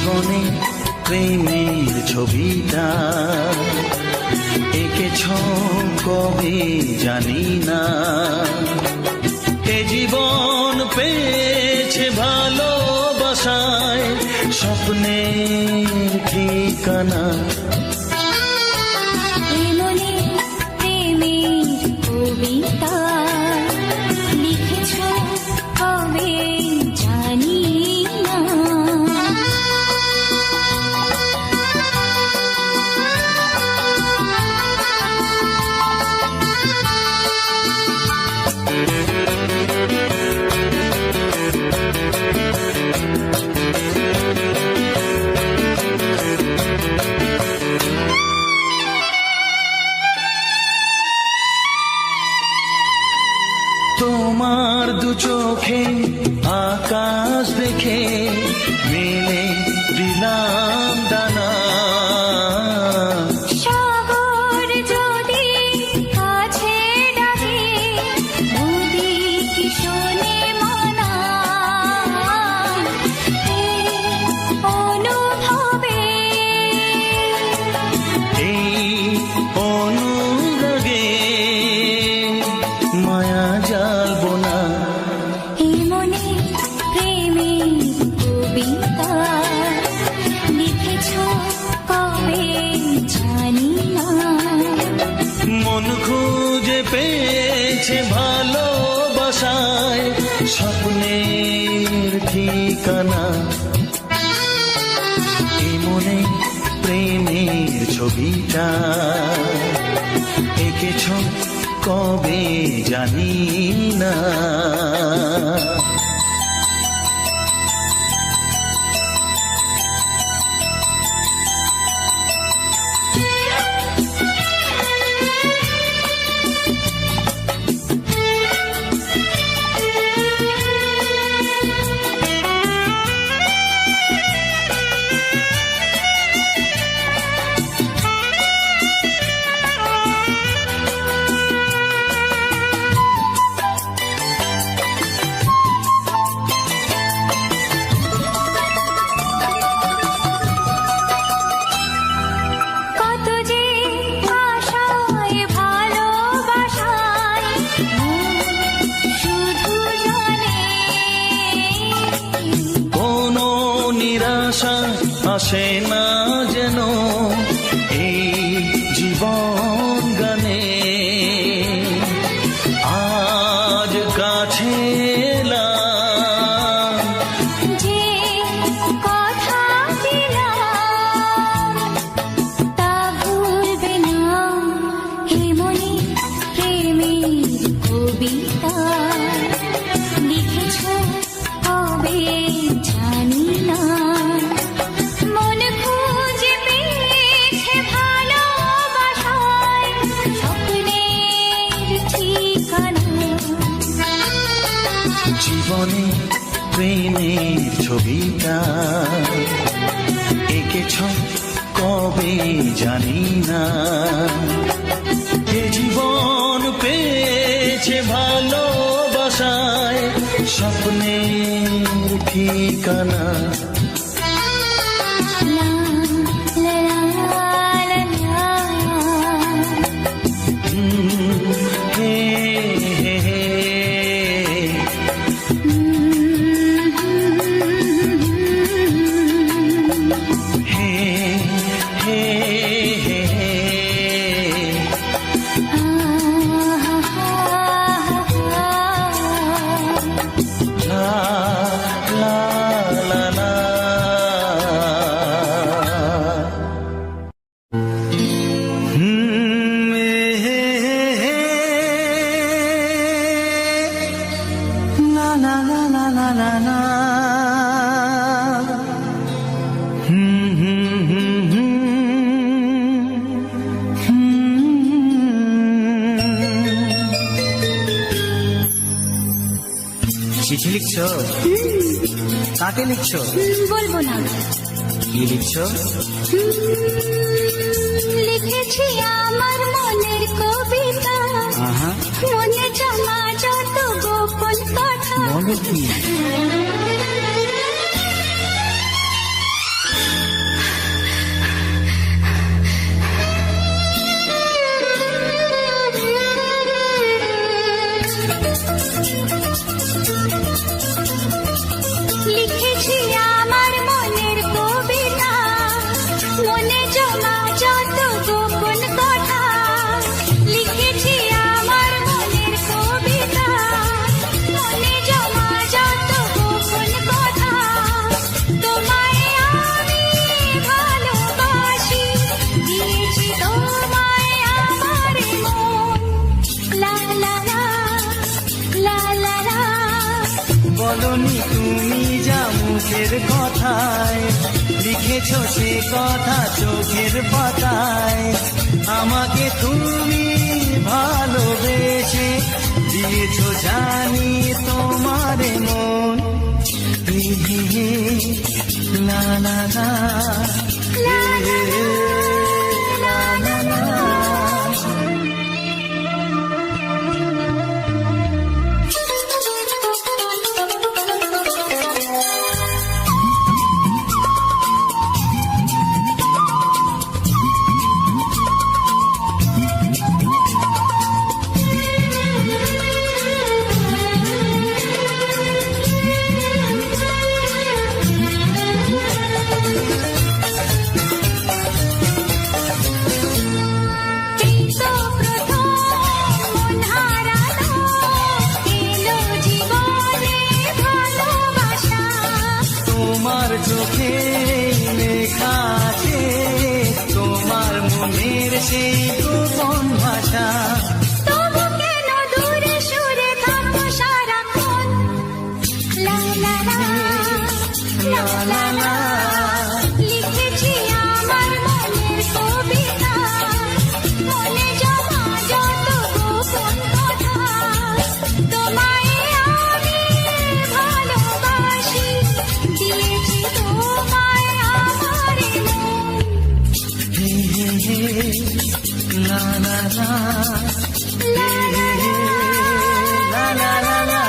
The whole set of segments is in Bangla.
জীবনে প্রেমের ছবিটা এঁকেছ কবে জানি না। এ জীবন পেয়েছে ভালোবাসায় স্বপ্নের ঠিকানা। মনে প্রেমের কবিতা লিখেছ কবে জানি না। তোমার দু চোখে আকাশ দেখে মেলে দিলাম ডানা। সাগর যদি কাছে ডাকে নদী কি শোনে মানা। এই অনুভবে এই অনুরাগে মায়া জ্বালবো না। এই মনে প্রেমের কবিতা লিখেছ কবে জানি না। মন খুঁজে পেয়েছে ভালোবাসায় স্বপ্নের ঠিকানা। এই মনে প্রেমের ছবিটা এঁকেছ কবে জানি না। কত যে আশায় ভালোবাসায় শুধু জানে কোনো নিরাশা আসে না যেন এই জীবন গানে। আজ কাছে এলাম যে কথা দিলাম তা ভুলবে না। হে মনে প্রেমের কবিতা লিখেছ কবে জানি না। মন খুঁজে পেয়েছে ভালোবাসায় স্বপ্নের ঠিকানা। জীবনে প্রেমের ছবিটা এঁকেছ কবে জানি না। এ জীবন পেয়েছে ভালোবাসায় স্বপ্নের ঠিকানা। লা লা লা লা লা। হে হে হে হে হে হে হে। লা লা লা লা। হে হে লা লা লা লা লা লা লা। চিঠি লিখছো? কাকে লিখছো? বলবো না। কি লিখছো? লিখেছি আমার মনের কবিতা মনে জমা যত গোপন কথা। বলো কি? বলনি তুমি যা মুখের কথায়, লিখেছো সে কথা চোখের পাতায়। আমাকে তুমি ভালোবেসে দিয়েছো জানি তোমার মন। হে হে হে, লা লা লা, হে হে হে, লা লা লা। তোমার চোখে লেখা আছে তোমার মনের সেই গোপন ভাষা। তবু কেন দূরে সরে থাকো সারাক্ষণ? লা লা লা, লা লা লা, লিখেছি আমার মনের কবিতা, মনে জমা যত গোপন কথা। তোমায় আমি ভালোবাসি, দিয়েছি তোমায় আমার মন। হে হে হে, লা লা লা, হে হে হে, লা লা লা লা।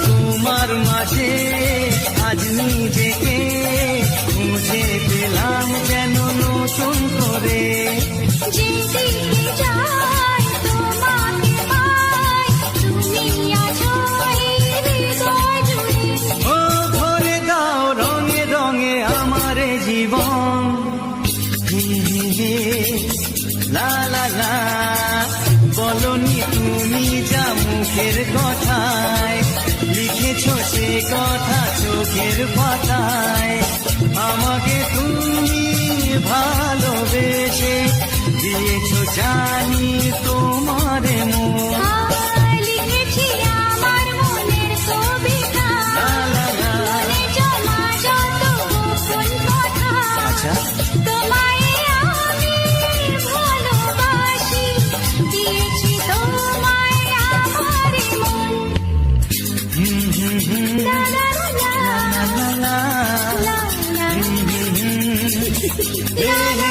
তোমার মাঝে আজ নিজেকে খুঁজে পেলাম যেন নতুন করে। যেদিকে যাই তোমাকে পাই, তুমি আছো এই হৃদয় জুড়ে। ও ভরে দাও রঙে রঙে আমার জীবন। হে হে হে, লা লা লা, বলনি তুমি যা মুখের কথায়, লিখেছো সে কথা চোখের পাতায়। আমাকে তুমি ভালোবেসে দিয়েছো জানি তোমার মন। লিখেছি আমার মনের কবিতা, লা লা লা। মনে জমা যত গোপন কথা। আচ্ছা, তোমায় আমি ভালোবাসি, দিয়েছি তোমায় আমার মন। হুম হুম হুম, লা লা লা, লা লা লা, লা লা হুম হুম হুম, লা লা।